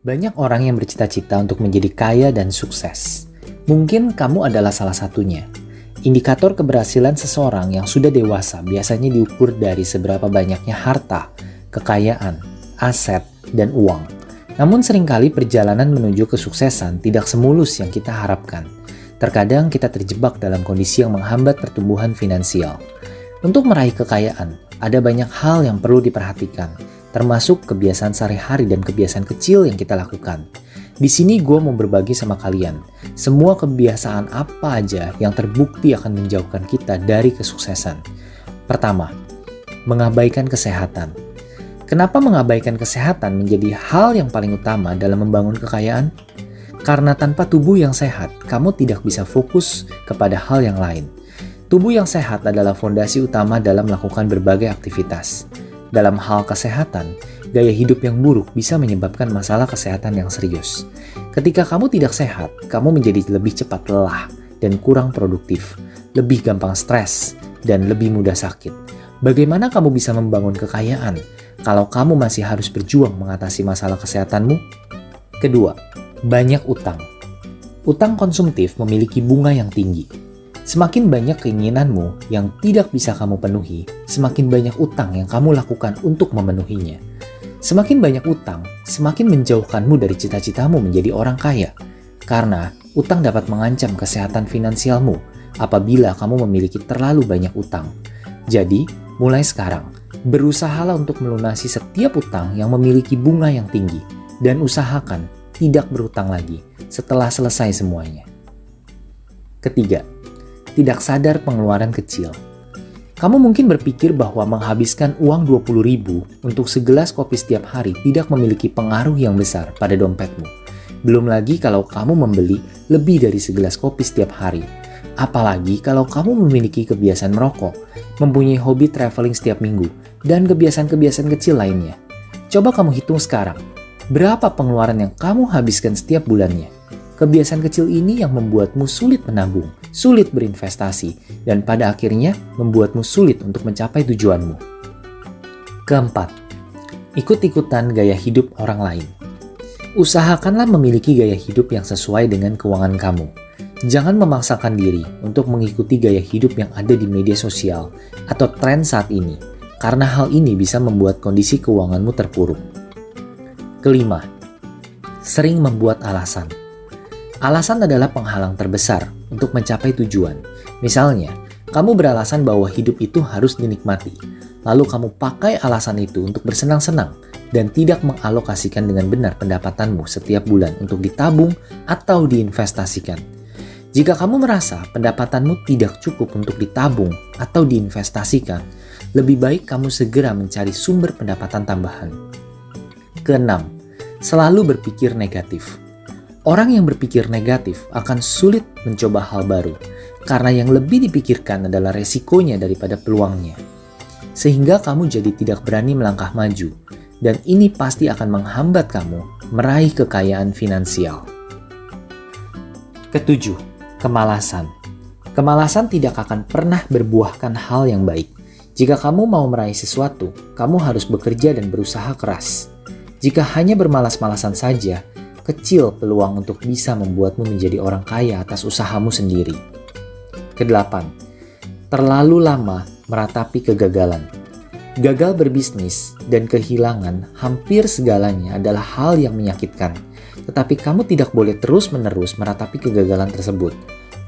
Banyak orang yang bercita-cita untuk menjadi kaya dan sukses. Mungkin kamu adalah salah satunya. Indikator keberhasilan seseorang yang sudah dewasa biasanya diukur dari seberapa banyaknya harta, kekayaan, aset, dan uang. Namun seringkali perjalanan menuju kesuksesan tidak semulus yang kita harapkan. Terkadang kita terjebak dalam kondisi yang menghambat pertumbuhan finansial. Untuk meraih kekayaan, ada banyak hal yang perlu diperhatikan, termasuk kebiasaan sehari-hari dan kebiasaan kecil yang kita lakukan. Di sini gue mau berbagi sama kalian, semua kebiasaan apa aja yang terbukti akan menjauhkan kita dari kesuksesan. Pertama, mengabaikan kesehatan. Kenapa mengabaikan kesehatan menjadi hal yang paling utama dalam membangun kekayaan? Karena tanpa tubuh yang sehat, kamu tidak bisa fokus kepada hal yang lain. Tubuh yang sehat adalah fondasi utama dalam melakukan berbagai aktivitas. Dalam hal kesehatan, gaya hidup yang buruk bisa menyebabkan masalah kesehatan yang serius. Ketika kamu tidak sehat, kamu menjadi lebih cepat lelah dan kurang produktif, lebih gampang stres, dan lebih mudah sakit. Bagaimana kamu bisa membangun kekayaan kalau kamu masih harus berjuang mengatasi masalah kesehatanmu? Kedua, banyak utang. Utang konsumtif memiliki bunga yang tinggi. Semakin banyak keinginanmu yang tidak bisa kamu penuhi, semakin banyak utang yang kamu lakukan untuk memenuhinya. Semakin banyak utang, semakin menjauhkanmu dari cita-citamu menjadi orang kaya. Karena utang dapat mengancam kesehatan finansialmu apabila kamu memiliki terlalu banyak utang. Jadi, mulai sekarang, berusahalah untuk melunasi setiap utang yang memiliki bunga yang tinggi dan usahakan tidak berutang lagi setelah selesai semuanya. Ketiga, tidak sadar pengeluaran kecil. Kamu mungkin berpikir bahwa menghabiskan uang 20.000 untuk segelas kopi setiap hari tidak memiliki pengaruh yang besar pada dompetmu. Belum lagi kalau kamu membeli lebih dari segelas kopi setiap hari. Apalagi kalau kamu memiliki kebiasaan merokok, mempunyai hobi traveling setiap minggu, dan kebiasaan-kebiasaan kecil lainnya. Coba kamu hitung sekarang, berapa pengeluaran yang kamu habiskan setiap bulannya? Kebiasaan kecil ini yang membuatmu sulit menabung, sulit berinvestasi, dan pada akhirnya membuatmu sulit untuk mencapai tujuanmu. Keempat, ikut-ikutan gaya hidup orang lain. Usahakanlah memiliki gaya hidup yang sesuai dengan keuangan kamu. Jangan memaksakan diri untuk mengikuti gaya hidup yang ada di media sosial atau tren saat ini, karena hal ini bisa membuat kondisi keuanganmu terpuruk. Kelima, sering membuat alasan. Alasan adalah penghalang terbesar untuk mencapai tujuan. Misalnya, kamu beralasan bahwa hidup itu harus dinikmati. Lalu kamu pakai alasan itu untuk bersenang-senang dan tidak mengalokasikan dengan benar pendapatanmu setiap bulan untuk ditabung atau diinvestasikan. Jika kamu merasa pendapatanmu tidak cukup untuk ditabung atau diinvestasikan, lebih baik kamu segera mencari sumber pendapatan tambahan. Keenam, selalu berpikir negatif. Orang yang berpikir negatif akan sulit mencoba hal baru, karena yang lebih dipikirkan adalah resikonya daripada peluangnya. Sehingga kamu jadi tidak berani melangkah maju, dan ini pasti akan menghambat kamu meraih kekayaan finansial. Ketujuh, kemalasan. Kemalasan tidak akan pernah berbuahkan hal yang baik. Jika kamu mau meraih sesuatu, kamu harus bekerja dan berusaha keras. Jika hanya bermalas-malasan saja, kecil peluang untuk bisa membuatmu menjadi orang kaya atas usahamu sendiri. Kedelapan, terlalu lama meratapi kegagalan. Gagal berbisnis dan kehilangan hampir segalanya adalah hal yang menyakitkan. Tetapi kamu tidak boleh terus-menerus meratapi kegagalan tersebut.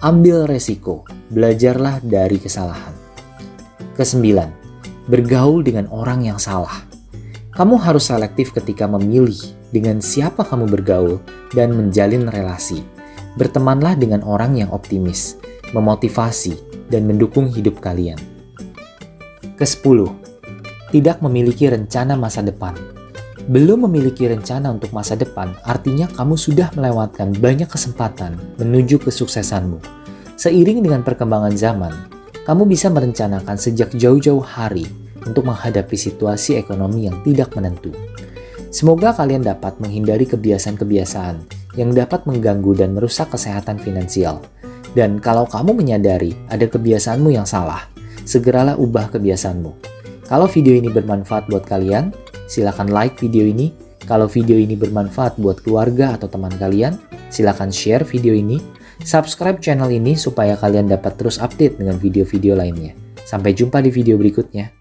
Ambil resiko, belajarlah dari kesalahan. Kesembilan, bergaul dengan orang yang salah. Kamu harus selektif ketika memilih dengan siapa kamu bergaul dan menjalin relasi. Bertemanlah dengan orang yang optimis, memotivasi, dan mendukung hidup kalian. Kesepuluh, tidak memiliki rencana masa depan. Belum memiliki rencana untuk masa depan artinya kamu sudah melewatkan banyak kesempatan menuju kesuksesanmu. Seiring dengan perkembangan zaman, kamu bisa merencanakan sejak jauh-jauh hari untuk menghadapi situasi ekonomi yang tidak menentu. Semoga kalian dapat menghindari kebiasaan-kebiasaan yang dapat mengganggu dan merusak kesehatan finansial. Dan kalau kamu menyadari ada kebiasaanmu yang salah, segeralah ubah kebiasaanmu. Kalau video ini bermanfaat buat kalian, silakan like video ini, Kalau video ini bermanfaat buat keluarga atau teman kalian, silakan share video ini, subscribe channel ini supaya kalian dapat terus update dengan video-video lainnya. Sampai jumpa di video berikutnya.